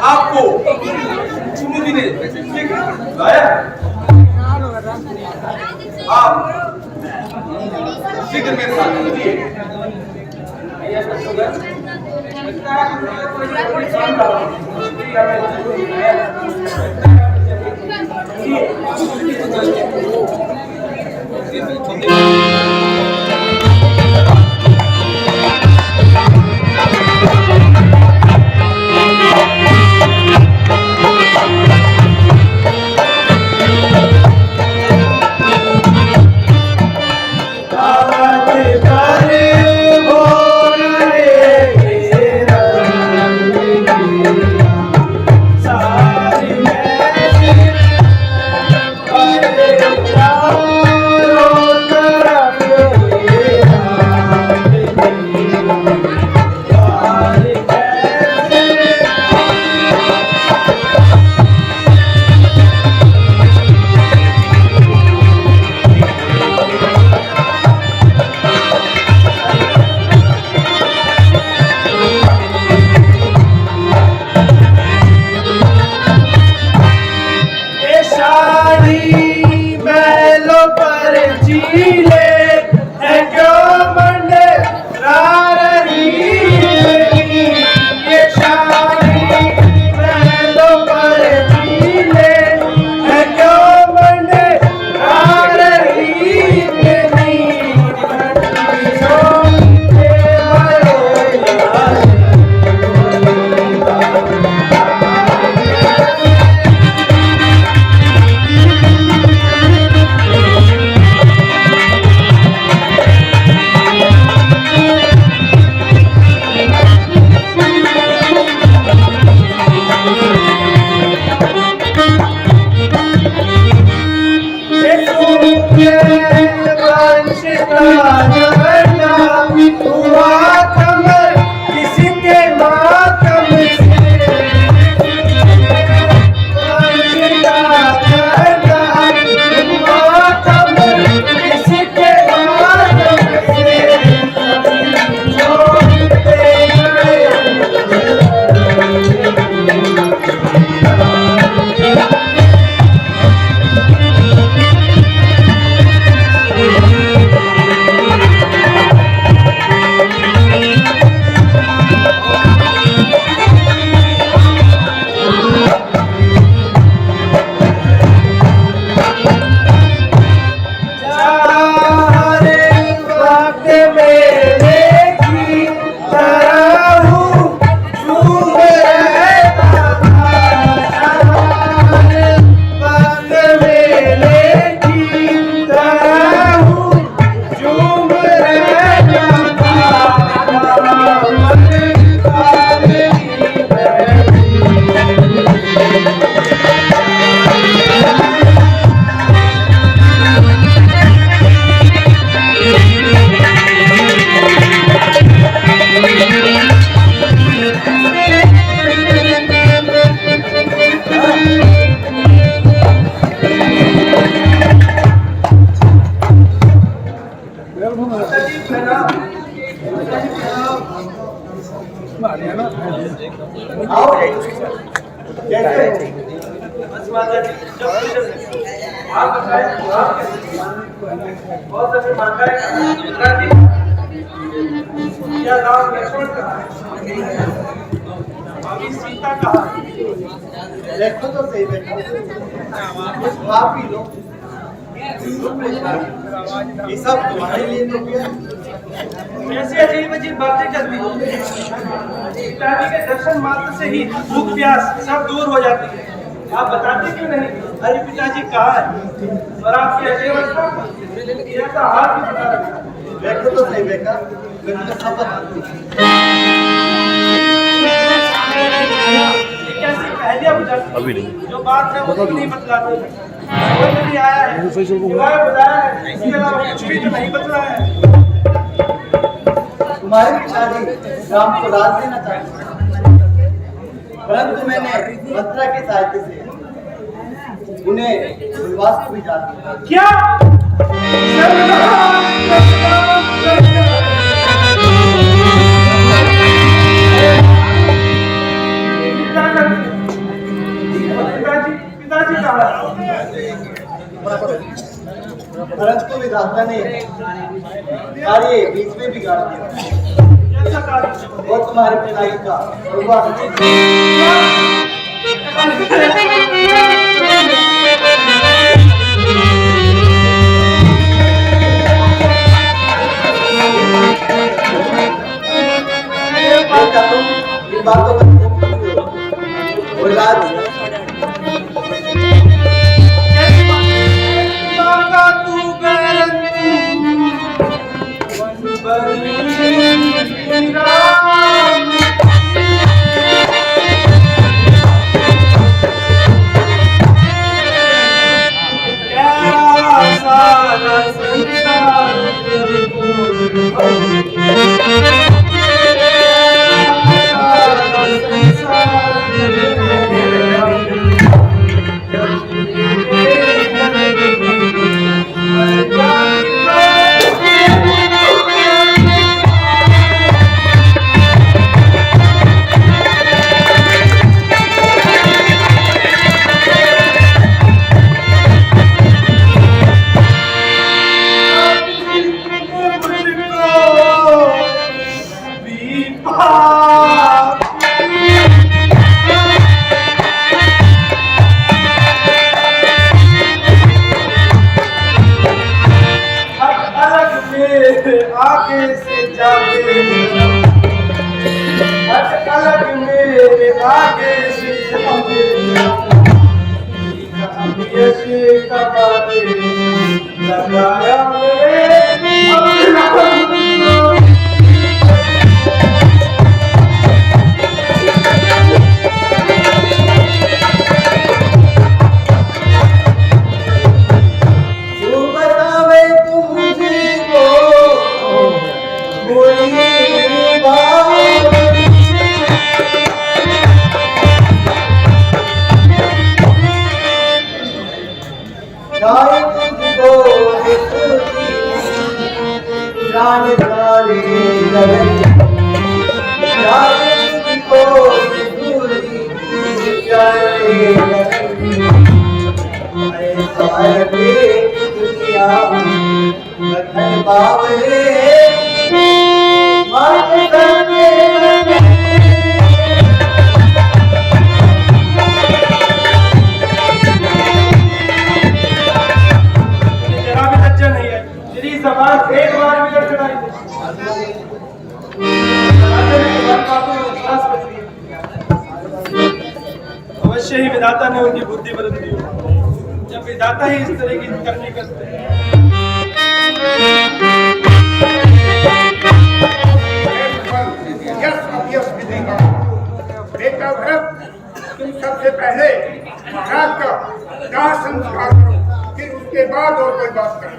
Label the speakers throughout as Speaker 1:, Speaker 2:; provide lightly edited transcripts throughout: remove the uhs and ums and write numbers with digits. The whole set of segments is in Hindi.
Speaker 1: आपको सुमुदी ने लाया। आप शीघ्र मेरे साथ चलिए।
Speaker 2: सीता कहा देखो तो सही देखो पी लो ये सब तुम्हारे लिए तो किया।
Speaker 1: कैसे अजीब अजीब बातें करती हो। पिताजी के दर्शन मात्र से ही भूख प्यास सब दूर हो जाती है। आप बताते क्यों नहीं? अरे पिताजी कहाँ है? और आपकी अजेवस्था का हाथ भी बता रखा।
Speaker 2: देखो तो सही बेटा सब
Speaker 1: कैसी पहलिया बुझाती अभी नहीं जो बात है वो नहीं बतलाते। समझ नहीं आया है बताया है इसके अलावा कुछ भी तो नहीं बतला है।
Speaker 2: तुम्हारे पिताजी राम को राज देना चाहते परंतु मैंने मंत्रा की सहायता से उन्हें वनवास को भी डाल दिया।
Speaker 1: क्या पिताजी कहा?
Speaker 2: परंतु विधाता ने कार्य बीच में बिगाड़ दिया
Speaker 1: कैसा कार्य?
Speaker 2: और तुम्हारे पिताजी का वनवास इन बातों पर और आज
Speaker 1: आगे से जागे अलग मेरे आगे से जागे ऐसे कबारे लगाया अवश्य ही विधाता ने उनकी बुद्धि बदल दी। जब विधाता ही इस तरह की करनी करते हैं।
Speaker 3: बेटा भरत, तुम सबसे पहले महाराज का दाह संस्कार करो, फिर उसके बाद और कोई बात करो।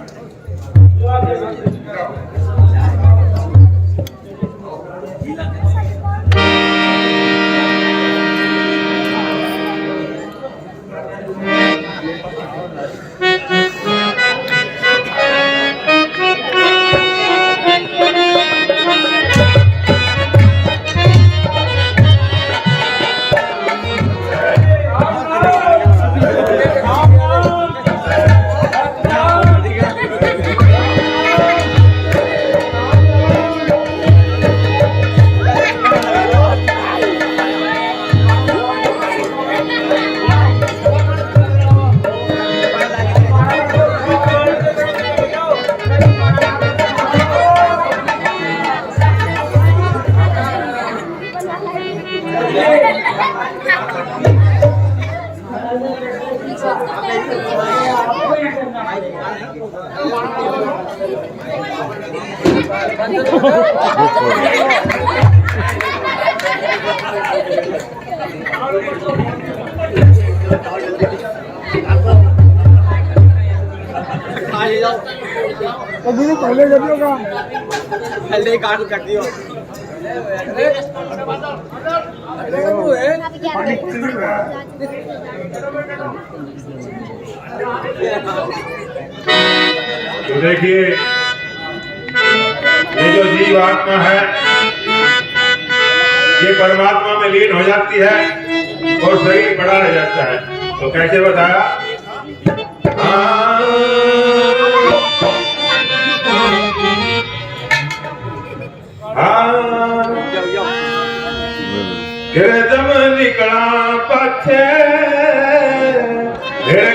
Speaker 4: पहले कर दियो काम
Speaker 2: पहले काट कर दियो।
Speaker 4: तो देखिए, ये जो जीव आत्मा है ये परमात्मा में लीन हो जाती है और शरीर बड़ा रह जाता है। तो कैसे बताया? जब निकला पछे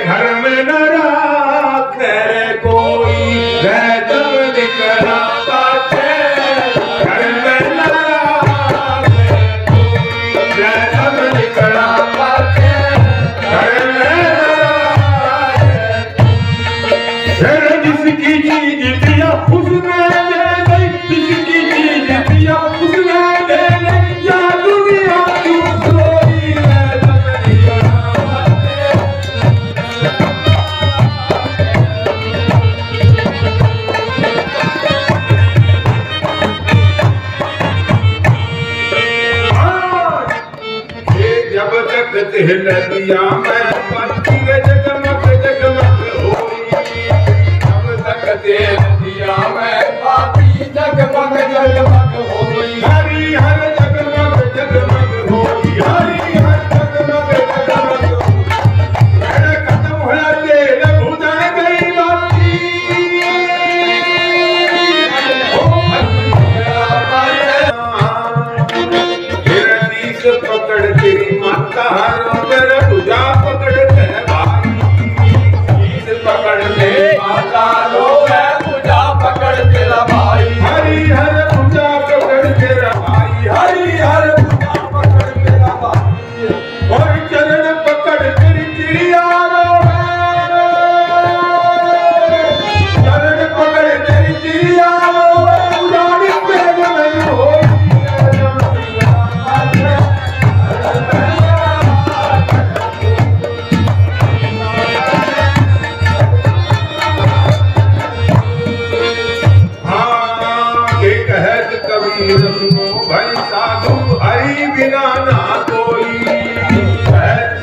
Speaker 4: घर में न राखे कोई, जब निकला पछे घर में न राखे कोई, जब निकला पछे घर में न राखे। जिसकी चीज दिया उसने दे गई, जिसकी चीज दिया उसने दे गई, या दुनिया क्यों सोई है जब निकला पछे। जब तक हिल दिया मैं पति जगमग जगमग होई, जब तक हिल दिया मैं पति जगमग जगमग होई, हरि हर जगमग जगमग होई, हरि हर जगमग जगमग होई। मेरे खत्म होया तेल भूजन गई बाती, पकड़ तेरी माता मेरे पूजा पकड़ के भाई, पकड़ के माता लो मैं पूजा पकड़ तेरा भाई, हरि हर पूजा पकड़ तेरा भाई, हरि हर पूजा पकड़ तेरा भाई। और चरण पकड़ तेरी चिड़िया लो, चरण पकड़ तेरी चिड़िया लो, उड़ानी पे नहीं हो। भाई साधु हरि बिना ना कोई,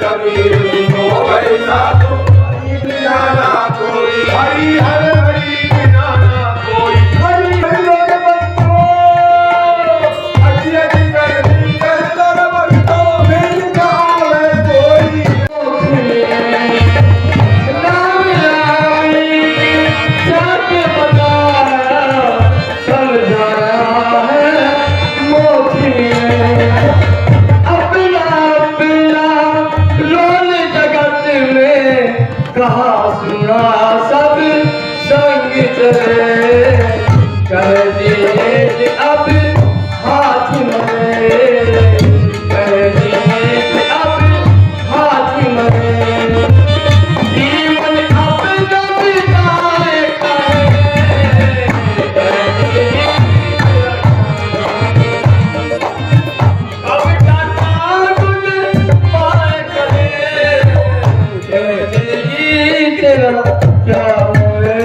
Speaker 4: कबीर सुनो भाई साधु हरि बिना ना कोई, हरि हर हरि बिना ना कोई, हरि हरि बंदो अच्छी अच्छी करनी कर बंदो मिल जावे कोई। नाम लाई सत्य बताया समझाया है मोती, अपना अपना रोल जगत में कहा सुना सब संग चले, कर दिए अब हाथ में, कर दिए अब हाथ में, जीवन अपना बिताए करे, कर दिए अब टाटा गुण पाए करे, जिंदगी तेरा क्या होए।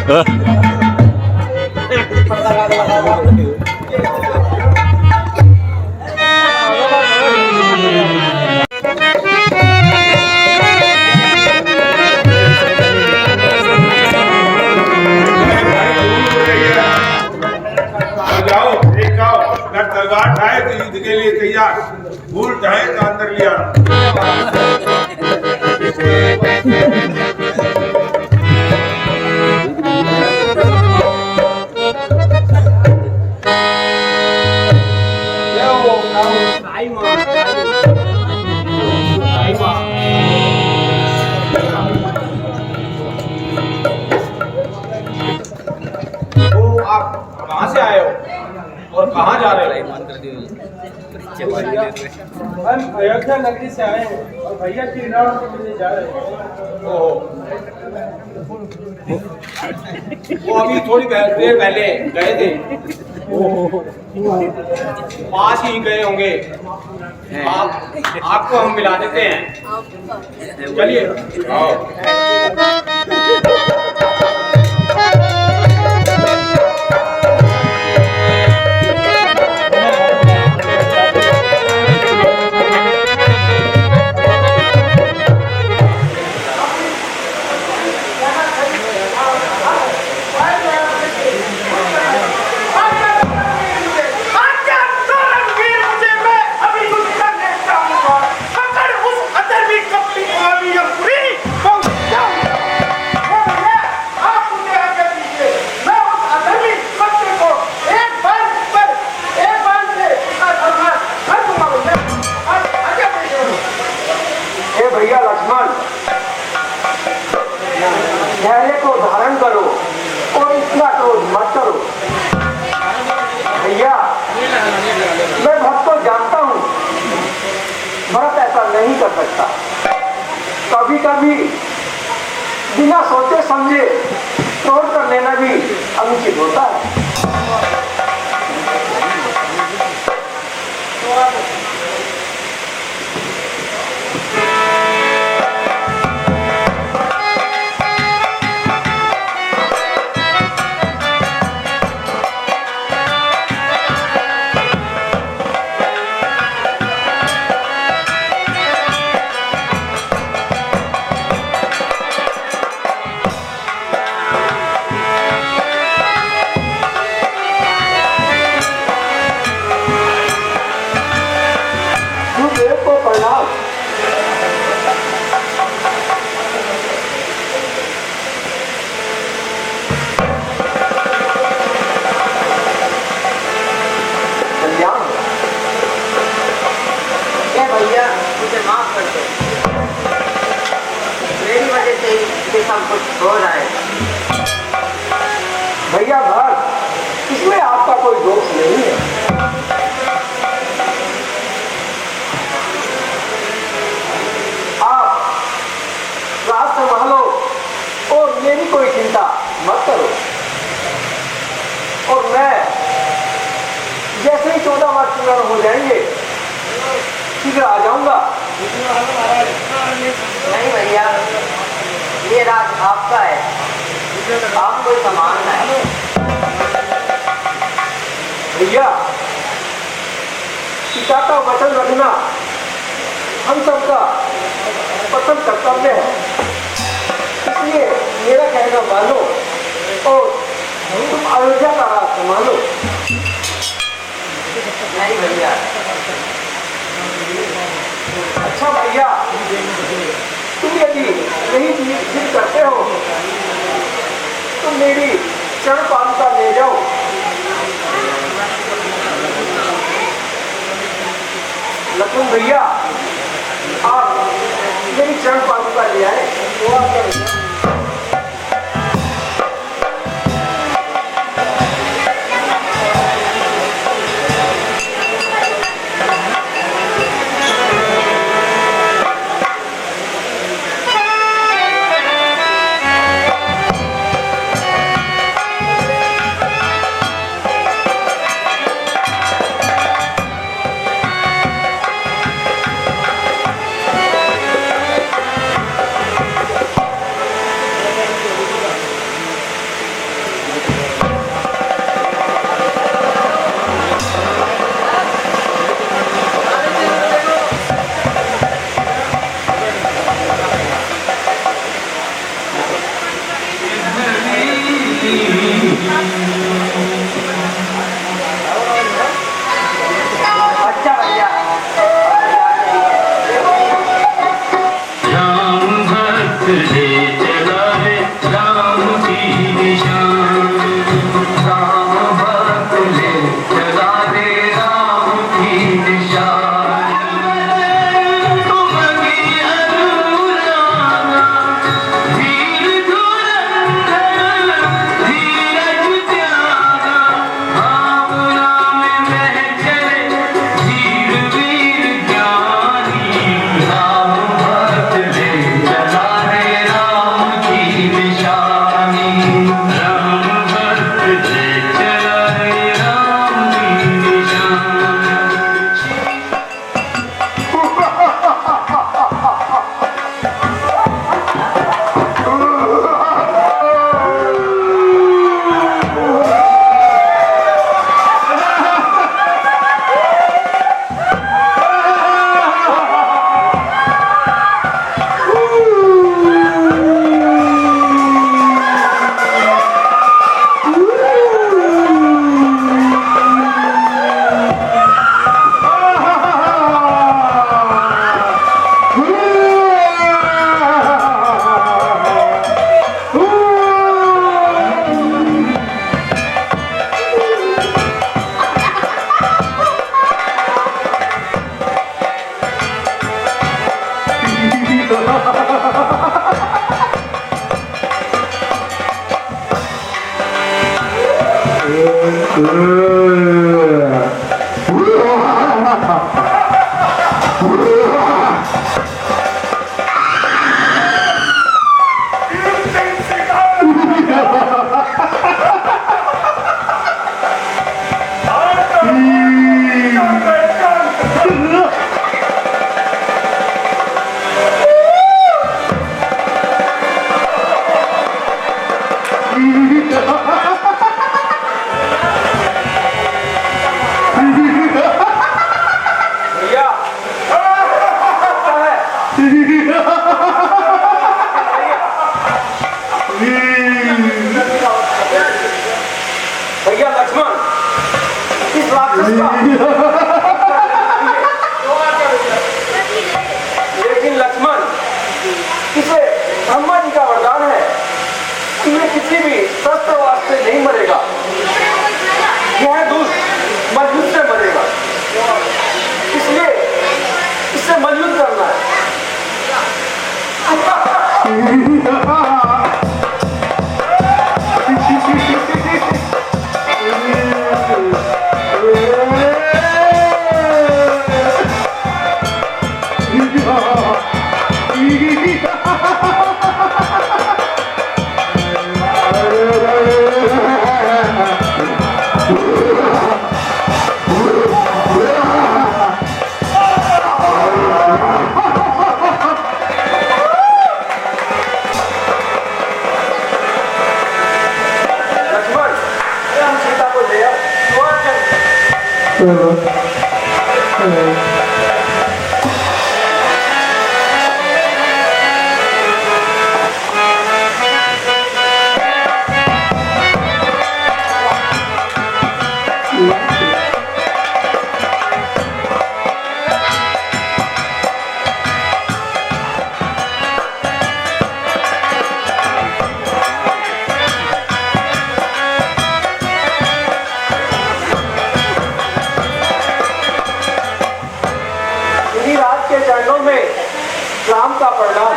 Speaker 4: जाओ एक आओ अगर तलवार ढाए तो युद्ध के लिए तैयार, भूल ढाए तो अंदर लिया।
Speaker 1: आप कहाँ से आए हो और कहाँ जा रहे हो? हम अयोध्या नगरी से आए हैं और भैया श्री राम को मिलने जा रहे हैं। ओहो, वो अभी थोड़ी देर पहले गए थे, पास ही गए होंगे। आपको हम मिला देते हैं, चलिए आओ।
Speaker 5: भैया लक्ष्मण, धैर्य को धारण करो और इतना क्रोध मत करो। भैया, मैं भक्त को जानता हूँ, भरत ऐसा नहीं कर सकता। कभी कभी बिना सोचे समझे क्रोध कर लेना भी अनुचित होता है।
Speaker 6: भैया मुझे माफ कर दो, मेरी वजह से ये सब कुछ हो रहा है।
Speaker 5: भैया भक्त, इसमें आपका कोई दोष नहीं है। आप राज संभालो और मेरी कोई चिंता मत करो। और मैं जैसे ही 14 वर्ष पूर्ण हो जाएंगे शीघ्र आ जाऊंगा।
Speaker 6: नहीं भैया, ये राज आपका है, आपको संभालना है।
Speaker 5: भैया, पिता का वचन रखना हम सबका प्रथम कर्तव्य है, इसलिए मेरा कहना मानो और तुम अयोध्या का राज संभालो।
Speaker 6: नहीं भैया।
Speaker 5: अच्छा भैया, तुम यदि यही जिद करते हो तो मेरी चरण पादुका ले जाओ। लक्ष्मण भैया, आप मेरी चरण पादुका ले आए तो आप
Speaker 7: भक्त ले चला है राम की निशान। राम भक्त ले चला है राम की निशान। तुम की अनुरागा वीर धुरंधर धीरज त्यागा। भावना में बह चले धीर वीर ज्ञानी। राम भक्त ले चला है राम की निशानी। राम भक्त ले चला है राम की निशानी।
Speaker 5: भैया भैया लक्ष्मण इस राक्षस का लेकिन लक्ष्मण इसे ब्रह्मा जी का वरदान है कि ये किसी भी शस्त्र वास्ते नहीं मरेगा। यह दुष्ट मलयुद्ध से मरेगा, इसलिए इससे मलयुद्ध करना है। राम का परिणाम।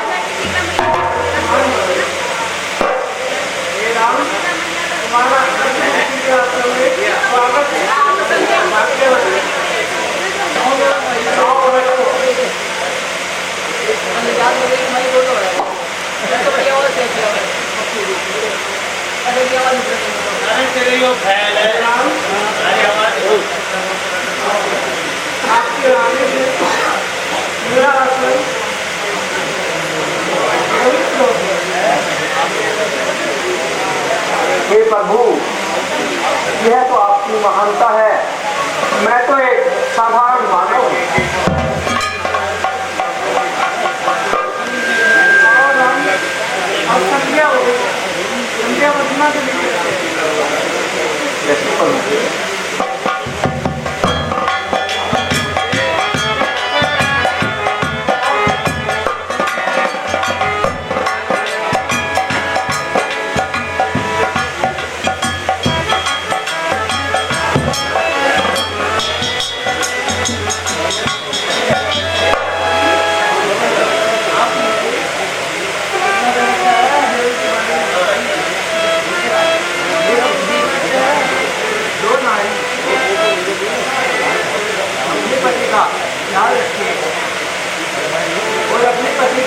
Speaker 5: हे प्रभु, यह तो आपकी महानता है, मैं तो एक साधारण मानव हूँ।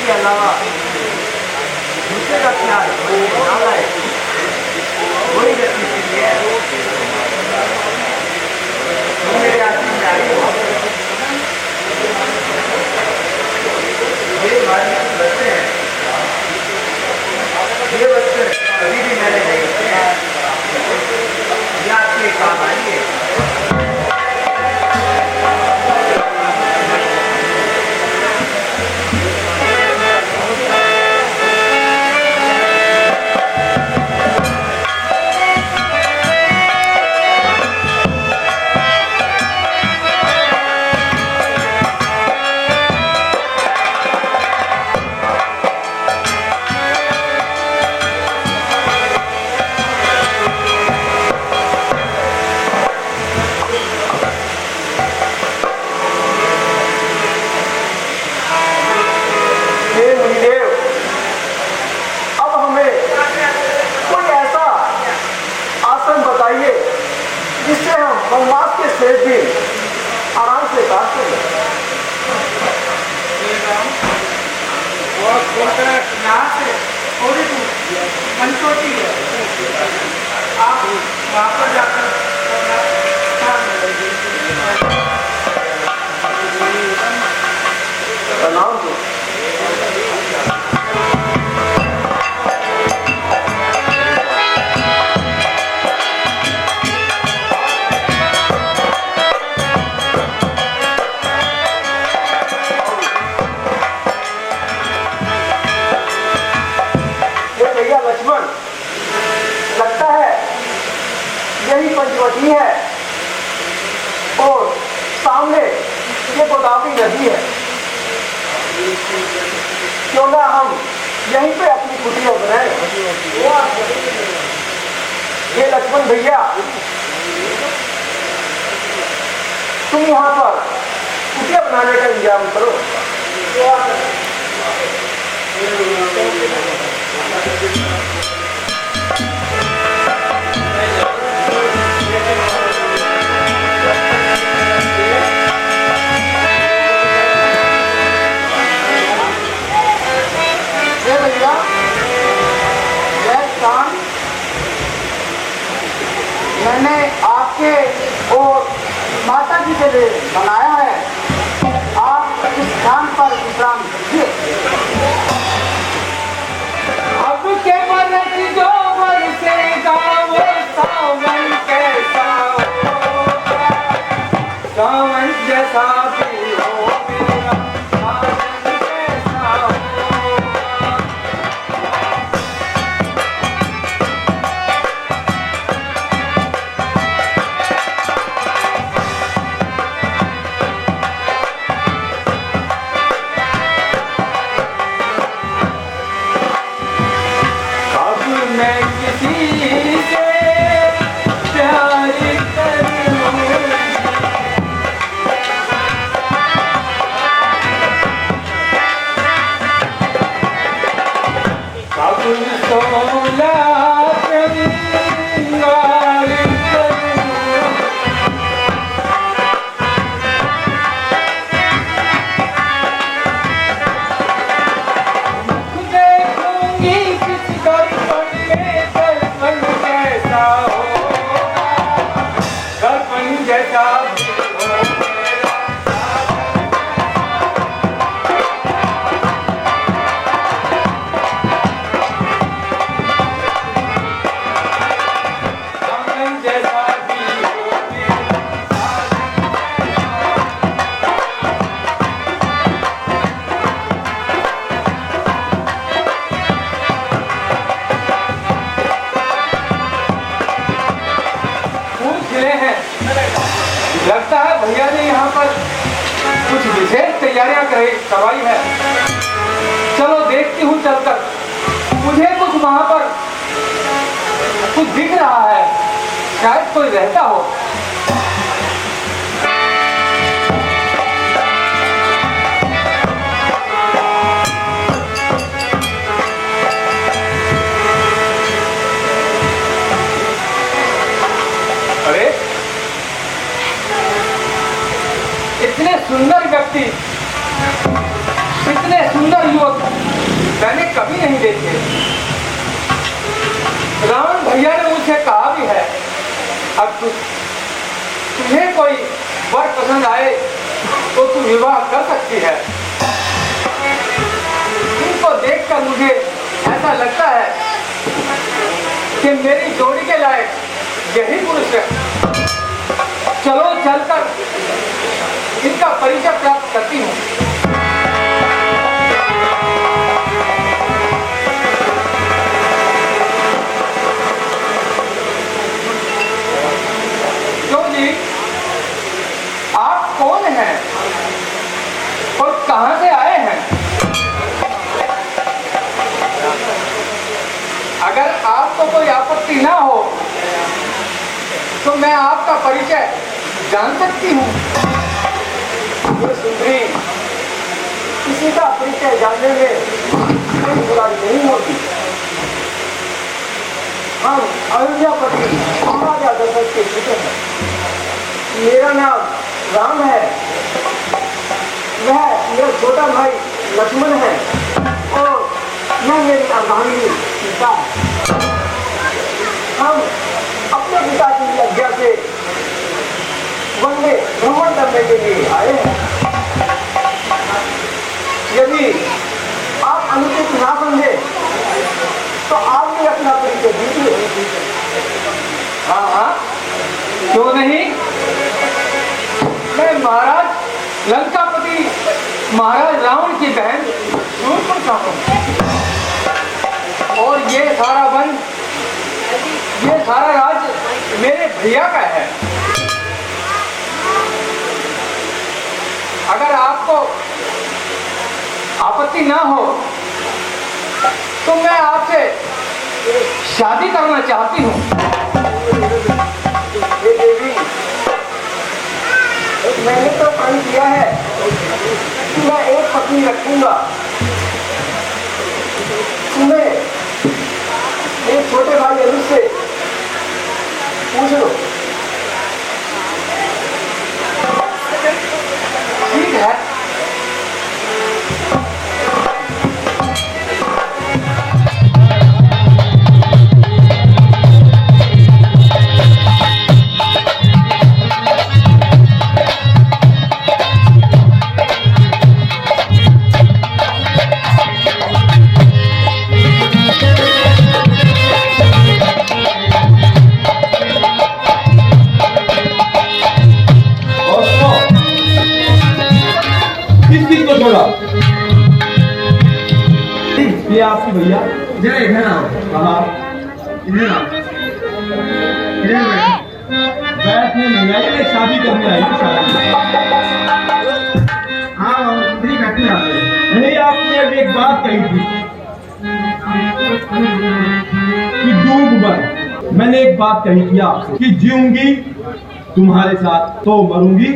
Speaker 6: के अलावा दूसरे का ख्याल ना लाए, वही व्यक्ति के लिए तुम मेरे आश्रम में आई हो। ये हमारे बच्चे हैं, ये बच्चे कभी भी मैंने नहीं होते हैं, ये आपके काम आएंगे।
Speaker 5: जिससे हम वनवास के शेष दिन आराम से काट सकें।
Speaker 1: यहाँ से थोड़ी दूर पंचवटी है, आप वहाँ पर जाकर
Speaker 5: प्रणाम दो। लक्ष्मण, लगता है यही पंचवटी है और सामने ये गोदावरी नदी है। क्यों ना हम यहीं पे अपनी कुटिया बनाएं। ये लक्ष्मण भैया, तुम यहाँ पर कुटिया बनाने का इंतजाम करो।
Speaker 3: भैया यह स्थान मैंने आपके और माता जी के लिए बनाया है। आप इस स्थान पर विश्राम कीजिए।
Speaker 1: अब के बरस जो बरसेगा वो सावन कैसा होगा, सावन जैसा भी हो मेरा सावन कैसा होगा। मैं किसी से प्यार करूं, कब सोला श्रृंगार करूं, देखूंगी किस दर्पण में, दर्पण कैसा होगा, दर्पण जैसा भी हो मेरा सावन जैसा भी हो मेरा पूछ रहे हैं। लगता है भैया ने यहाँ पर कुछ विशेष तैयारियां करवाई है। चलो देखती हूँ चलकर, मुझे कुछ वहां पर कुछ दिख रहा है, शायद कोई रहता हो। अरे इतने सुंदर व्यक्ति, इतने सुंदर युवक
Speaker 5: मैंने कभी नहीं देखे। रावण भैया ने मुझसे कहा भी है, अब तुम्हें कोई वर पसंद आए तो तू विवाह कर सकती है। इनको देखकर मुझे ऐसा लगता है कि मेरी जोड़ी के लायक यही पुरुष है। चलो चलकर इनका परिचय प्राप्त करती हूँ। क्यों जी, आप कौन हैं और कहां से आए हैं? अगर आपको कोई आपत्ति ना हो तो मैं आपका परिचय जान सकती हूँ। ये सुंदरी, किसी का परिचय जानने में कोई बुराई नहीं होती। हम अयोध्यापति महाराजा दशरथ के पुत्र हैं। मेरा नाम राम है, वह मेरा छोटा भाई लक्ष्मण है और यह मेरी अर्धांगिनी सीता है। हम अपने पिता की आज्ञा से वन में भ्रमण करने के लिए आए हैं। यदि आप अनुचित ना समझे तो आप भी अपना परिचय दीजिए। हाँ हाँ, क्यों नहीं। मैं महाराज लंकापति महाराज रावण की बहन शूर्पणखा हूं और ये सारा वन, ये सारा राज मेरे भैया का है। अगर आपको आपत्ति ना हो तो मैं आपसे शादी करना चाहती हूँ। हे देवी, मैंने तो प्रण किया है कि मैं एक पत्नी रखूंगा। तुम्हें एक छोटे भाई अनुज से पूछ लो। ठीक है।
Speaker 1: ये आपकी भैया
Speaker 6: जय इधर आओ,
Speaker 1: कहा
Speaker 6: इधर आओ, इधर
Speaker 1: बैठने नहीं आई, मैं शादी करने आई थी। शादी
Speaker 6: आओ, इधर ही बैठे आप।
Speaker 1: नहीं, आपने अभी एक बात कही थी कि डूब मर। मैंने एक बात कही थी आपसे कि जीऊंगी तुम्हारे साथ तो मरूंगी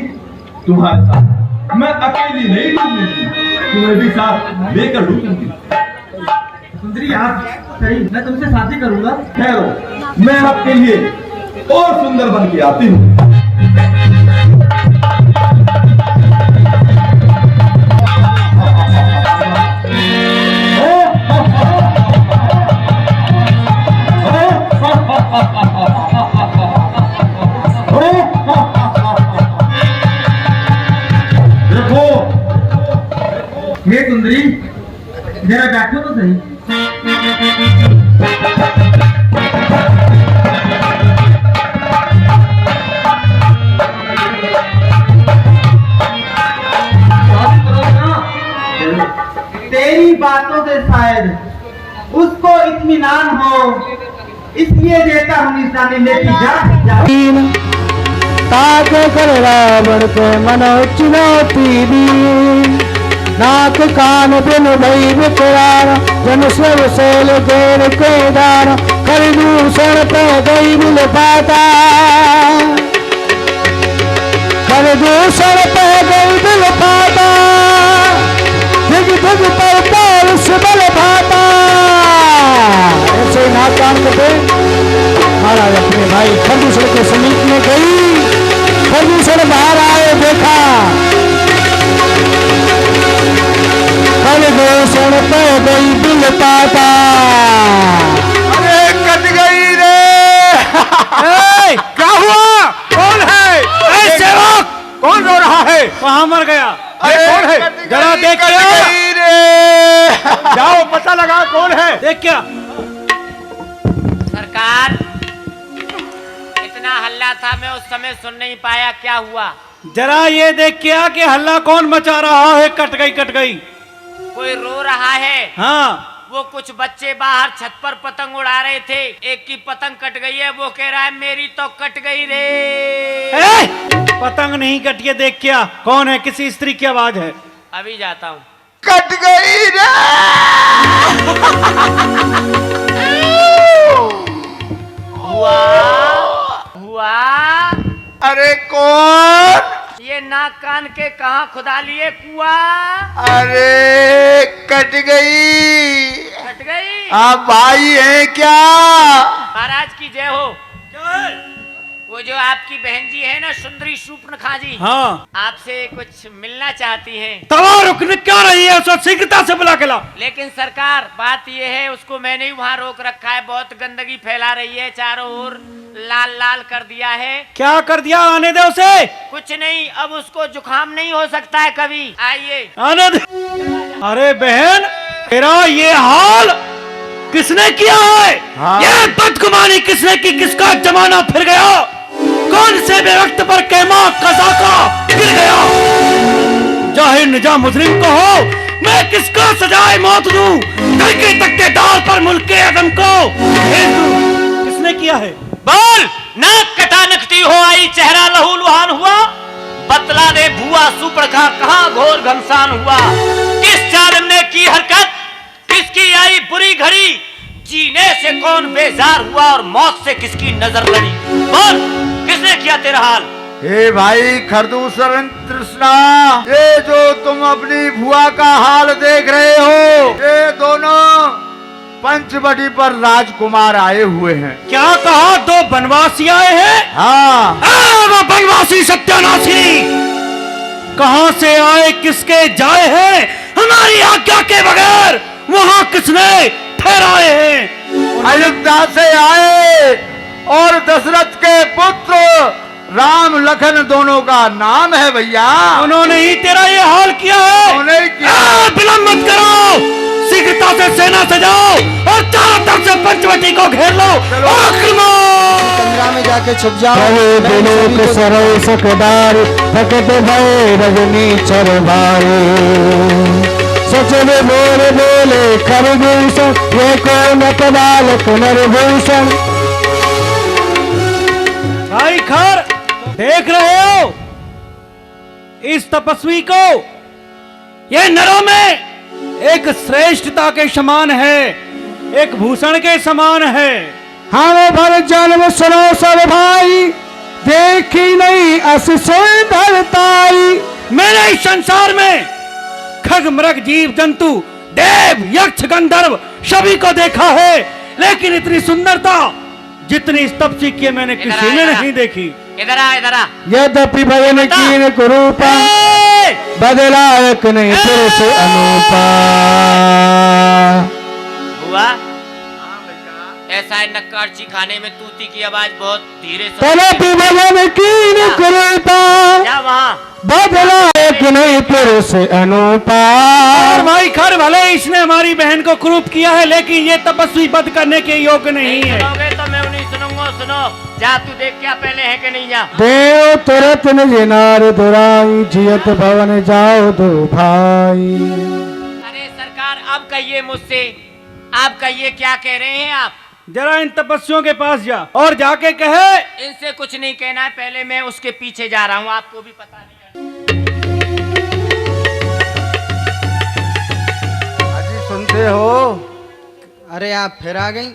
Speaker 1: तुम्हारे साथ। मैं अकेली नहीं डूबूंगी, तुम्हें भी साथ लेकर डूबूंगी।
Speaker 6: सुंदरी, आप सही, मैं तुमसे शादी करूंगा।
Speaker 1: ठहरो, मैं आपके लिए और सुंदर बन के आती हूँ।
Speaker 6: देखो, ये सुंदरी, जरा बैठो तो सही।
Speaker 2: तेरी बातों से शायद उसको इत्मीनान हो, इसलिए देता हूँ निशानी लेती जा।
Speaker 3: ताके कर रावण के मनो चुनौती दी, नाक कान बिन भई विकरार, जन शिव शैल देर के दार, कर दूषण पे गई मिल पाता, कर दूषण पे गई मिल पाता, दिग दिग पर पारस बल भाता। ऐसे नाकान पे महाराज अपने भाई खरदूषण के समीप में गई। खरदूषण बाहर आए, देखा खरदूषण पे गई लगाओ, पता लगाओ कौन है।
Speaker 1: देख क्या
Speaker 6: सरकार, इतना हल्ला था, मैं उस समय सुन नहीं पाया, क्या हुआ?
Speaker 1: जरा ये देख क्या कि हल्ला कौन मचा रहा है। कट गई कट गई।
Speaker 6: कोई रो रहा है।
Speaker 1: हाँ
Speaker 6: वो कुछ बच्चे बाहर छत पर पतंग उड़ा रहे थे, एक की पतंग कट गई है, वो कह रहा है मेरी तो कट गई रे।
Speaker 1: ए, पतंग नहीं कटी है। देख क्या कौन है, किसी स्त्री की आवाज है।
Speaker 6: अभी जाता हूँ।
Speaker 3: कट गई रे।
Speaker 6: हुआ हुआ।
Speaker 3: अरे कौन?
Speaker 6: ये नाक कान के कहाँ खुदा लिए कुआ?
Speaker 3: अरे कट गई।
Speaker 6: कट गई।
Speaker 3: आप भाई हैं क्या?
Speaker 6: महाराज की जय हो। वो जो आपकी बहन जी है ना, सुंदरी शूर्पणखा जी,
Speaker 1: हाँ
Speaker 6: आपसे कुछ मिलना चाहती हैं।
Speaker 1: तवा रुकने क्या रही है, उसको शीघ्रता से बुला के लाओ।
Speaker 6: लेकिन सरकार, बात ये है, उसको मैंने ही वहाँ रोक रखा है, बहुत गंदगी फैला रही है, चारों ओर लाल लाल कर दिया है।
Speaker 1: क्या कर दिया? आने दे उसे।
Speaker 6: कुछ नहीं, अब उसको जुकाम नहीं हो सकता है कभी। आइए।
Speaker 1: आने दे। अरे बहन, तेरा ये हाल किसने किया है?
Speaker 3: हाँ।
Speaker 1: ये बदगुमानी किसने की? किसका जमाना फिर गया? कौन से बेवक्त पर कैमा कज़ाका गिर गया? जाहिर निजा मुजरिम को हो, मैं किसको सजाए मौत दूं? तड़के तक दाल पर मुल्के आदम को भेज दूं। किसने किया है?
Speaker 6: बोल। नाक कटा नकती हो आई, चेहरा लहू लुहान हुआ, बतला दे भुआ सुपड़खा कहाँ घोर घमसान हुआ। किस जालिम ने की हरकत, किसकी आई बुरी घड़ी, जीने से कौन बेजार हुआ और मौत से किसकी नजर लड़ी? बोल, किसने किया तेरा हाल?
Speaker 3: हे भाई खरदूसर तृष्णा, ये जो तुम अपनी भुआ का हाल देख रहे हो, ये दोनों पंचवटी पर राजकुमार आए हुए हैं।
Speaker 1: क्या कहा? दो बनवासी आए हैं?
Speaker 3: हाँ।
Speaker 1: वो बनवासी सत्यानाशी कहां से आए, किसके जाए हैं? हमारी आज्ञा के बगैर वहां किसने ठहराए हैं?
Speaker 3: अयोध्या से आए और दशरथ के पुत्र राम लखन दोनों का नाम है भैया।
Speaker 1: उन्होंने ही तेरा ये हाल किया है।
Speaker 3: उन्होंने ही किया।
Speaker 1: विलंब मत करो, शीघ्रता से सेना सजाओ और चारों तरफ से पंचवटी को घेर लो।
Speaker 2: कमरा में जाके छुप जाओ।
Speaker 3: रजनी चरवारे सचन बोले बोले खरभूषण, ये कौन कबाल पुनर्भूषण।
Speaker 1: भाई खर, देख रहे हो इस तपस्वी को? ये नरों में एक श्रेष्ठता के समान है, एक भूषण के समान है।
Speaker 3: हम भर जन्म सुनो सब भाई, देखी नहीं अस सुंदरताई।
Speaker 1: मैंने इस संसार में खग मृग जीव जंतु देव यक्ष गंधर्व सभी को देखा है, लेकिन इतनी सुंदरता जितनी इस तपस्वी की मैंने किसी में नहीं देखी।
Speaker 6: इधर आ, इधर आ।
Speaker 3: यद्यपि भजन कीन कुरूपा, बदला एक नहीं फिर से अनूपा।
Speaker 6: हुआ ऐसा है, नक्काची खाने में तूती की आवाज बहुत धीरे
Speaker 3: तलपि भजन कीन कुरूपा,
Speaker 6: क्या वहाँ?
Speaker 3: बदला एक नहीं फिर से अनूपा।
Speaker 1: और भाई खर, भले इसने हमारी बहन को क्रूप किया है, लेकिन ये तपस्वी वध करने के योग्य नहीं है।
Speaker 6: सुनोगे तो मैं नहीं सुनूंगा। सुनो, जा तू देख क्या पहले है कि नहीं। जा।
Speaker 3: देव तुरत निज नार दुराई, जियत भवन जाओ दो भाई।
Speaker 6: अरे सरकार, अब कहिए मुझसे, आप कहिए क्या कह रहे हैं आप?
Speaker 1: जरा इन तपस्वियों के पास जा और जाके कहे।
Speaker 6: इनसे कुछ नहीं कहना है, पहले मैं उसके पीछे जा रहा हूँ, आपको भी पता नहीं।
Speaker 3: अजी सुनते हो?
Speaker 2: अरे आप फिर आ गई।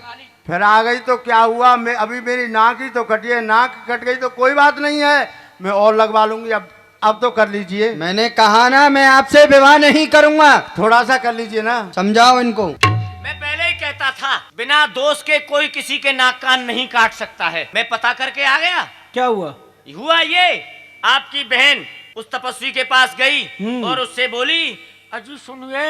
Speaker 3: फिर आ गई तो क्या हुआ? मैं अभी मेरी नाक ही तो कटी है, नाक कट गई तो कोई बात नहीं है, मैं और लगवा लूंगी। अब तो कर लीजिए।
Speaker 2: मैंने कहा ना, मैं आपसे विवाह नहीं करूंगा।
Speaker 3: थोड़ा सा कर लीजिए ना।
Speaker 2: समझाओ इनको।
Speaker 6: मैं पहले ही कहता था, बिना दोष के कोई किसी के नाक कान नहीं काट सकता है। मैं पता करके आ गया।
Speaker 1: क्या हुआ?
Speaker 6: हुआ ये, आपकी बहन उस तपस्वी के पास गई और उससे बोली, अजी सुनिए,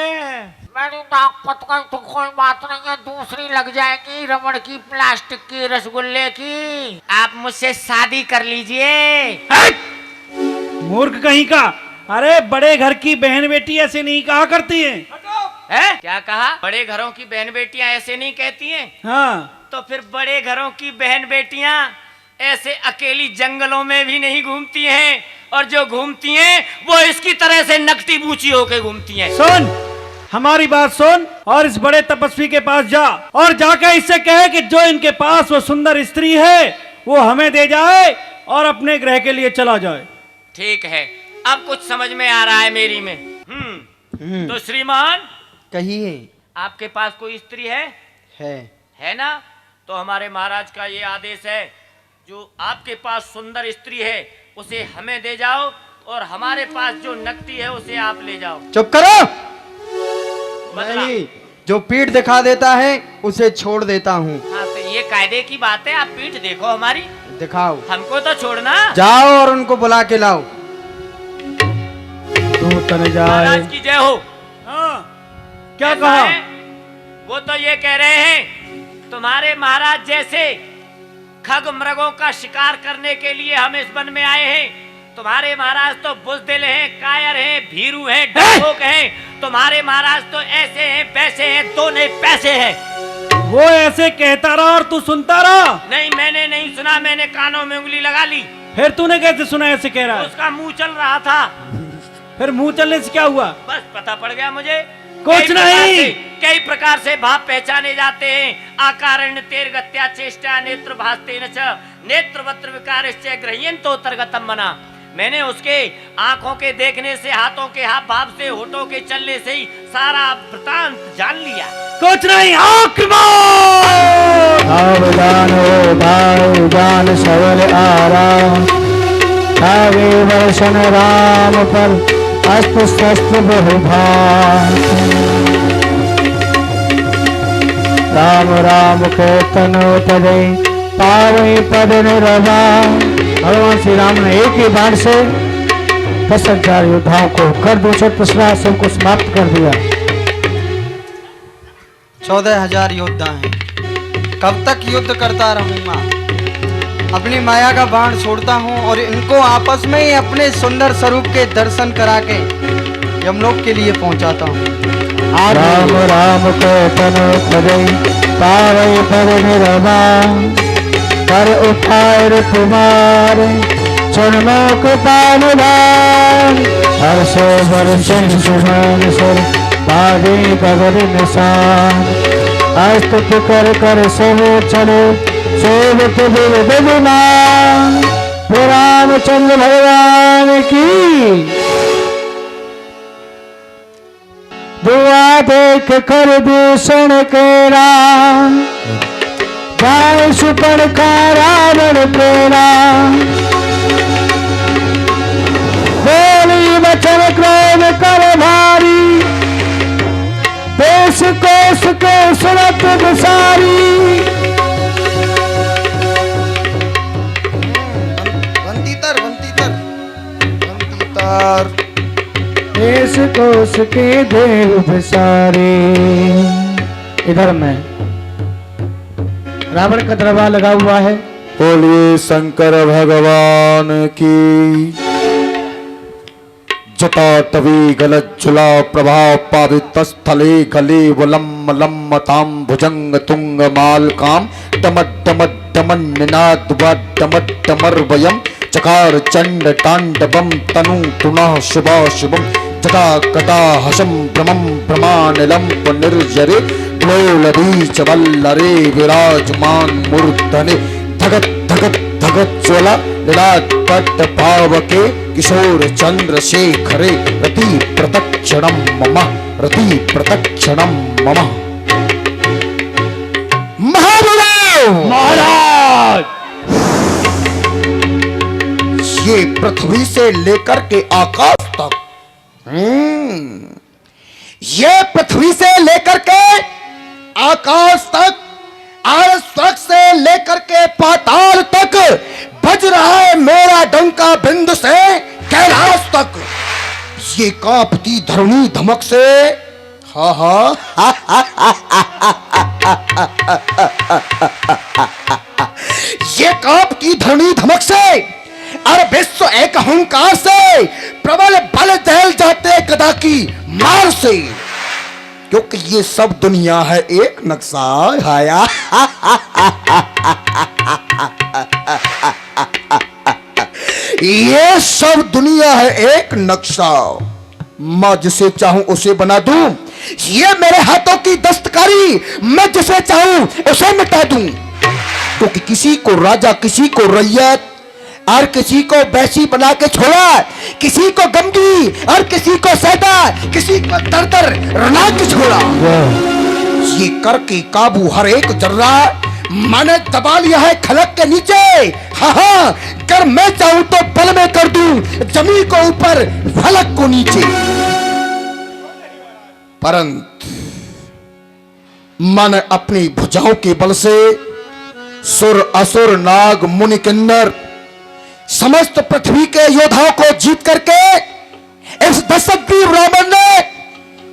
Speaker 6: मेरी नाक कट गई तो कोई बात नहीं है, दूसरी लग जाएगी, रबड़ की, प्लास्टिक की, रसगुल्ले की। आप मुझसे शादी कर लीजिए।
Speaker 1: मूर्ख कहीं का। अरे बड़े घर की बहन बेटी ऐसे नहीं कहा करती है।
Speaker 6: है? क्या कहा? बड़े घरों की बहन बेटियां ऐसे नहीं कहती हैं?
Speaker 3: हाँ,
Speaker 6: तो फिर बड़े घरों की बहन बेटियां ऐसे अकेली जंगलों में भी नहीं घूमती हैं, और जो घूमती हैं वो इसकी तरह से नकटी बूची होके घूमती हैं।
Speaker 3: सुन, हमारी बात सुन और इस बड़े तपस्वी के पास जा और जाकर इससे कहे कि जो इनके पास वो सुंदर स्त्री है वो हमें दे जाए और अपने ग्रह के लिए चला जाए।
Speaker 6: ठीक है, अब कुछ समझ में आ रहा है मेरी में। तो श्रीमान,
Speaker 2: कहिए।
Speaker 6: आपके पास कोई स्त्री है? है ना? तो हमारे महाराज का ये आदेश है, जो आपके पास सुंदर स्त्री है उसे हमें दे जाओ, और हमारे पास जो नकदी है उसे आप ले जाओ।
Speaker 2: चुप करो।
Speaker 6: बदला।
Speaker 2: नहीं, जो पीठ दिखा देता है उसे छोड़ देता हूँ।
Speaker 6: हाँ, तो ये कायदे की बात है, आप पीठ देखो हमारी,
Speaker 2: दिखाओ।
Speaker 6: हमको तो छोड़ना।
Speaker 2: जाओ और उनको बुला के लाओ।
Speaker 3: तू तन जाए।
Speaker 6: महाराज की जय हो।
Speaker 3: हाँ, क्या
Speaker 6: ऐसा
Speaker 3: कहा?
Speaker 6: है, वो तो ये कह रहे हैं तुम्हारे महाराज जैसे खग मृगों का शिकार करने के लिए हम इस वन में आए हैं। तुम्हारे महाराज तो बुज़दिल हैं, कायर हैं, भीरू हैं, डरपोक हैं। तुम्हारे महाराज तो ऐसे हैं, वैसे हैं, दोने पैसे हैं।
Speaker 3: वो ऐसे कहता रहा और तू सुनता रहा?
Speaker 6: नहीं, मैंने नहीं सुना, मैंने कानों में उंगली लगा ली।
Speaker 3: फिर तूने कैसे सुना ऐसे कह रहा है?
Speaker 6: उसका मुंह चल रहा था।
Speaker 3: फिर मुंह चलने से क्या हुआ?
Speaker 6: बस पता पड़ गया मुझे।
Speaker 3: कुछ नहीं।
Speaker 6: कई प्रकार से भाव पहचाने जाते हैं। आकारण्य तेर गत्या चेष्टा नेत्र भास्ते न च नेत्र वत्र विकारश्च गृह्यन्तो तरगतम मना। मैंने उसके आंखों के देखने से, हाथों के हाव भाव से, होठों के चलने से ही सारा वृतांत जान लिया।
Speaker 3: कुछ नहीं, आक्रमण! सावधान हो भाई, जान सबल आराम, तावे वर्षण राम पर अस्त्र शस्त्र बहुभार। राम राम के तनो तरे पावे पद निरवा। भगवान श्री राम ने एक ही बाण से 10,000 योद्धाओं को कर दूसरे प्रश्नासन को समाप्त कर दिया।
Speaker 2: 14,000 योद्धा हैं। कब तक युद्ध करता रहूंगा? अपनी माया का बाण छोड़ता हूँ और इनको आपस में ही अपने सुंदर स्वरूप के दर्शन करा के यमलोक के लिए पहुंचाता हूँ।
Speaker 3: राम राम को तनो तरे पावे पद निरवा। कर उठाए कुमार चरणों को पानवान। हर्षो वर्षण सुमन सुर पागे गगन निशान। अस्तुत कर कर सब चले सेवक बिना। रामचंद्र भगवान की दुआ देख कर दूषण के राम। जाय सुपन का रावण प्रेरा। बोली वचन क्रोध कर भारी। देश कोश के सुरत विसारी।
Speaker 2: बंतीतर बंतीतर बंतीतर।
Speaker 3: देश कोश के देव विसारी। इधर में रावण का दरबार लगा हुआ है।
Speaker 8: बोलिए शंकर भगवान की। जटा तवी गलज्जुला प्रभाव पावित स्थले गले वलम लम ताम भुजंग तुंग मालकाम टमट टमट टमन निनाद डमट डमर वयम चकार चंड तांडवम तनु तुनः शुभा शुभम जटा कटा हसम भ्रमम भ्रमानिलम पुनर्जरे ग्लोलरीच वल्लरे विराजमान मूर्धने धगत धगत धगत ज्वला लीलाट पट पावके किशोर चंद्रशेखरे रति प्रतक्षणम मम रति प्रतक्षणम मम।
Speaker 3: महाराज,
Speaker 8: ये पृथ्वी से लेकर के आकाश तक, ये पृथ्वी से लेकर के आकाश तक और स्वर्ग से लेकर के पाताल तक बज रहा है मेरा डंका बिंदु से कैलाश तक। ये कांपती धरणी धमक से, हा हा ये कांपती धरणी धमक से और विश्व एक अहंकार से प्रबल बल दहल जाते गदा की मार से। क्योंकि ये सब दुनिया है एक नक्शा हाया। ये सब दुनिया है एक नक्शा, मैं जिसे चाहूं उसे बना दूं। ये मेरे हाथों की दस्तकारी, मैं जिसे चाहूं उसे मिटा दूं। क्योंकि किसी को राजा, किसी को रैयत और किसी को बैसी बना के छोड़ा, किसी को गमगी और किसी को सैदा, किसी को दर रना के छोड़ा। ये करके काबू हर एक जर्रा मैंने दबा लिया है खलक के नीचे। हाँ हाँ, कर मैं चाहूं तो पल में कर दूं जमीन को ऊपर फलक को नीचे। परंतु मैंने अपनी भुजाओं के बल से सुर असुर नाग मुनि किन्नर समस्त पृथ्वी के योद्धाओं को जीत करके इस दशग्रीव रावण ने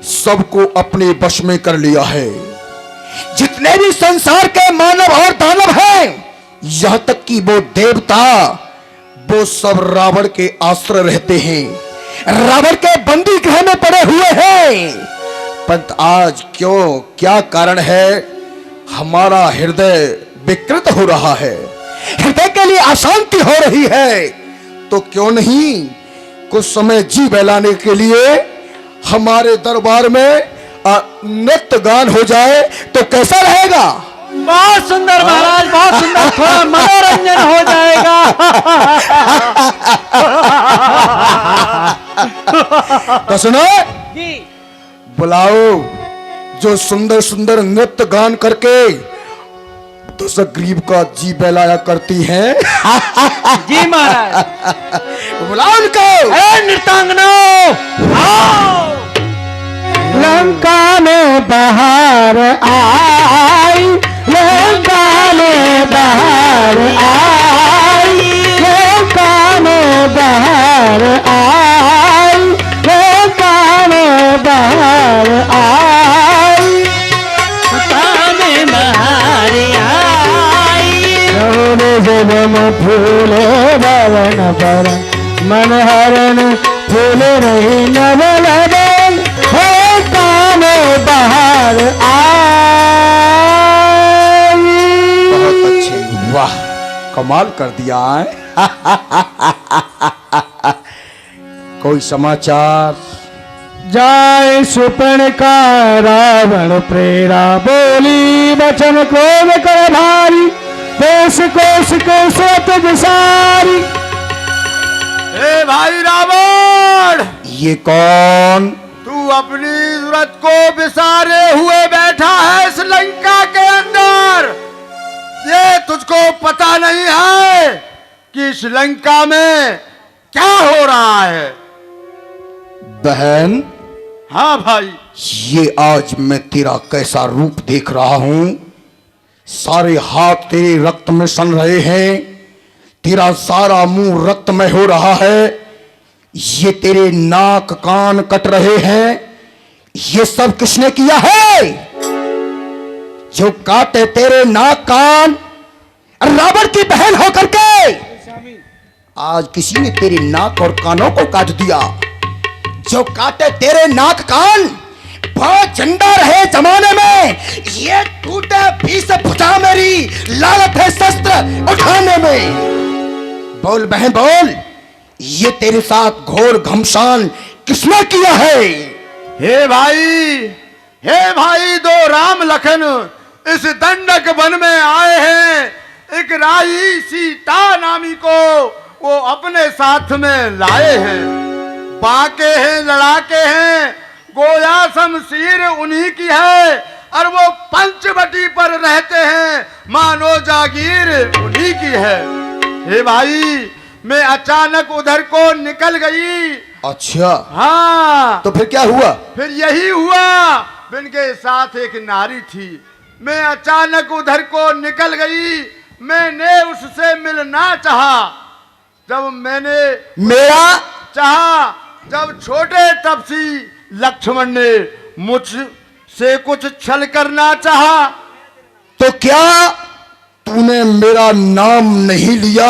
Speaker 8: सबको अपने वश में कर लिया है। जितने भी संसार के मानव और दानव हैं, यहां तक कि वो देवता, वो सब रावण के आश्रय रहते हैं, रावण के बंदी गृह में पड़े हुए हैं। परंतु आज क्यों, क्या कारण है हमारा हृदय विकृत हो रहा है, हृदय के लिए अशांति हो रही है? तो क्यों नहीं कुछ समय जी बहलाने के लिए हमारे दरबार में नृत्य गान हो जाए तो कैसा रहेगा?
Speaker 3: बहुत सुंदर महाराज, बहुत सुंदर, थोड़ा मनोरंजन हो जाएगा।
Speaker 8: तो सुनो, बुलाओ जो सुंदर सुंदर नृत्य गान करके दशग्रीव का जी बहलाया करती हैं।
Speaker 3: जी महाराज,
Speaker 8: बुलाओ उनको।
Speaker 3: नृत्यांगनाओं आओ। लंका में बाहर आई, लंका में बाहर आई, लंका में बाहर आई, लंका में बाहर आई, लंका में बाहर आई। जगम फूले बरन बरन, मन हरण फूल रही नवल बन, बाहर आई।
Speaker 8: बहुत अच्छे, वाह, कमाल कर दिया है। कोई समाचार?
Speaker 3: जाए सुपर्ण का रावण प्रेरा, बोली वचन क्रोध कर भारी, देश कोश के सोत विसारी।
Speaker 4: ए भाई रावण,
Speaker 8: ये कौन?
Speaker 4: तू अपनी जरूरत को विसारे हुए बैठा है इस लंका के अंदर। ये तुझको पता नहीं है कि इस लंका में क्या हो रहा है?
Speaker 8: बहन,
Speaker 4: हाँ भाई,
Speaker 8: ये आज मैं तेरा कैसा रूप देख रहा हूं। सारे हाथ तेरे रक्त में सन रहे हैं, तेरा सारा मुंह रक्त में हो रहा है, ये तेरे नाक कान कट रहे हैं। ये सब किसने किया है? जो काटे तेरे नाक कान, रावण की बहन होकर के आज किसी ने तेरे नाक और कानों को काट दिया। जो काटे तेरे नाक कान, बहुत झंडा रहे जमाने में, ये टूटे भीष भुजा मेरी लालत है शस्त्र उठाने में। बोल बहन बोल, ये तेरे साथ घोर घमसान किसने किया है?
Speaker 4: हे भाई, दो राम लखन इस दंडक वन में आए हैं। एक राही सीता नामी को वो अपने साथ में लाए हैं। बाके हैं, लड़ाके हैं, गोया शमशीर उन्हीं की है, और वो पंचवटी पर रहते हैं, मानो जागीर उन्हीं की है। हे भाई, मैं अचानक उधर को निकल गई।
Speaker 8: अच्छा,
Speaker 4: हाँ,
Speaker 8: तो फिर क्या हुआ?
Speaker 4: फिर यही हुआ, इनके साथ एक नारी थी। मैं अचानक उधर को निकल गई, मैंने उससे मिलना चाहा। जब मैंने
Speaker 8: मेरा
Speaker 4: चाहा, जब छोटे तपसी लक्ष्मण ने मुझसे कुछ छल करना चाहा।
Speaker 8: तो क्या तूने मेरा नाम नहीं लिया?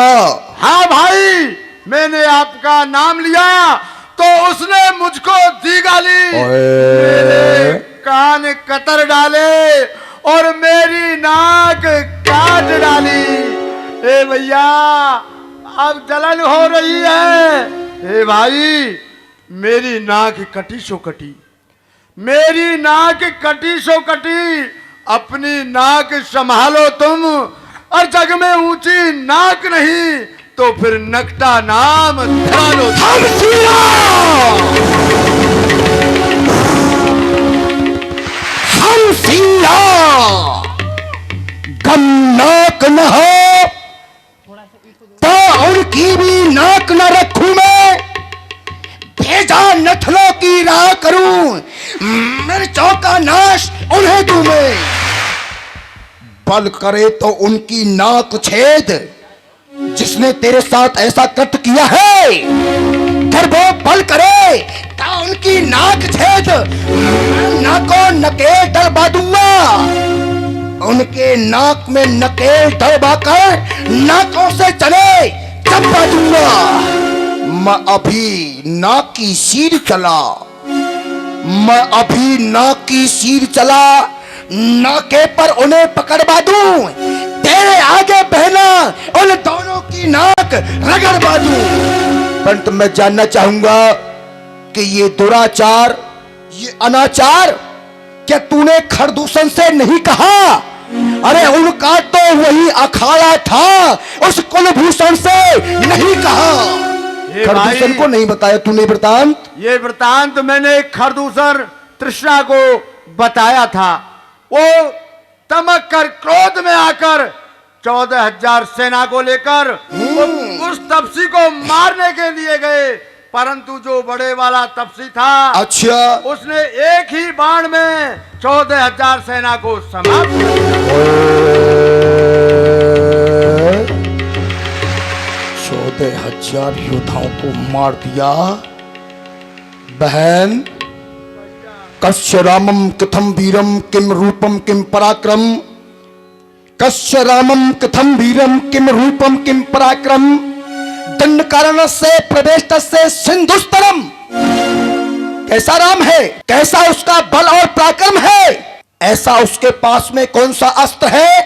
Speaker 4: हाँ भाई, मैंने आपका नाम लिया तो उसने मुझको दी गाली।
Speaker 8: ओए। कान कतर डाले और मेरी नाक काट डाली। ए भैया अब जलन हो रही है। ए भाई मेरी नाक कटी सो कटी, मेरी नाक कटी सो कटी। अपनी नाक संभालो तुम, और जग में ऊंची नाक नहीं तो फिर नकटा नाम धरा लो।
Speaker 3: गम नाक न हो तो उनकी भी नाक न रखूं मैं, भेजा नथलों की राह करूं, मिर्चों का नाश उन्हें दूं मैं। बल करे तो उनकी नाक छेद, जिसने तेरे साथ ऐसा कृत्य किया है। फिर वो बल करे तो उनकी नाक छेद, नाकों नकेल डलवा दूंगा। उनके नाक में नकेल डलवा कर नाकों से चले चबा दूंगा। मैं अभी नाक की सीर चला, मैं अभी नाक की सीर चला, नाके पर उन्हें पकड़वा दूं। तेरे आगे बहना उन दोनों की नाक रगड़वा दूं। परंतु मैं जानना चाहूंगा कि ये दुराचार, ये अनाचार क्या तूने खरदूषण से नहीं कहा? अरे उनका तो वही अखाड़ा था, उस कुलभूषण से नहीं कहा। खरदूषण को नहीं बताया तूने वृतांत?
Speaker 8: ये वृतांत मैंने खरदूषण तृष्णा को बताया था। वो तमक कर क्रोध में आकर 14,000 सेना को लेकर उस तपसी को मारने के लिए गए, परंतु जो बड़े वाला तपसी था,
Speaker 3: अच्छा,
Speaker 8: उसने एक ही बाण में 14,000 सेना को समाप्त कर दिया।
Speaker 3: 14,000 योद्धाओं को मार दिया। बहन, कस्य रामम कथम वीरम किम रूपम किम पराक्रम, कस्य रामम कथम वीरम किम रूपम किम पराक्रम, दंड कारण से प्रवेश से सिंधुस्तरम। कैसा राम है, कैसा उसका बल और पराक्रम है, ऐसा उसके पास में कौन सा अस्त्र है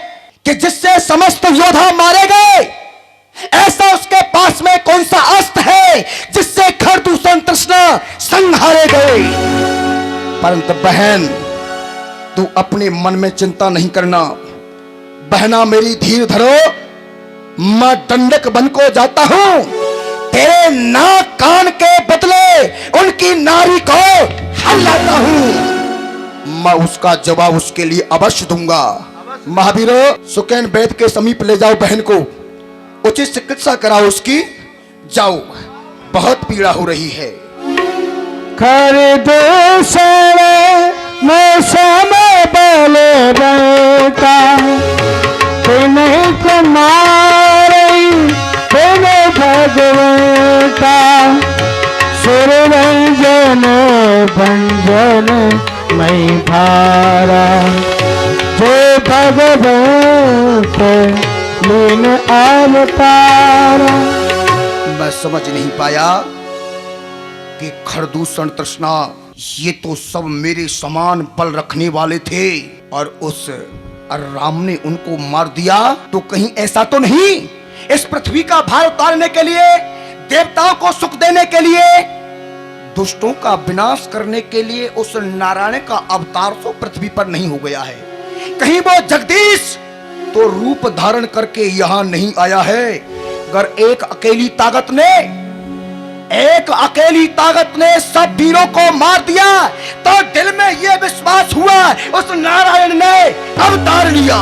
Speaker 3: कि जिससे समस्त योद्धा मारे गए, ऐसा उसके पास में कौन सा अस्त्र है जिससे खरदूषण तृष्णा संहारे गए। परंतु बहन, तू अपने मन में चिंता नहीं करना। बहना मेरी धीर धरो, मैं दंडक बन को जाता हूं। तेरे नाक कान के बदले उनकी नारी को हलाता हूं। मैं उसका जवाब उसके लिए अवश्य दूंगा। महावीरों, सुकेन वैद्य के समीप ले जाओ बहन को, उचित चिकित्सा कराओ उसकी। जाओ, बहुत पीड़ा हो रही है।
Speaker 9: खरदूषण मौसम बल बेटा, तिन्हीं को मारई बिन भगवता, सुर रंजन भंजन मई भारा, जो भगवत लीन अवतारा।
Speaker 3: मैं समझ नहीं पाया कि खरदूषण तृष्णा ये तो सब मेरे समान बल रखने वाले थे, और उस राम ने उनको मार दिया। तो कहीं ऐसा तो नहीं इस पृथ्वी का भार उतारने के लिए, देवताओं को सुख देने के लिए, दुष्टों का विनाश करने के लिए उस नारायण का अवतार तो पृथ्वी पर नहीं हो गया है? कहीं वो जगदीश तो रूप धारण करके यहां नहीं आया है? अगर एक अकेली ताकत ने सब वीरों को मार दिया, तो दिल में यह विश्वास हुआ उस नारायण ने अवतार लिया।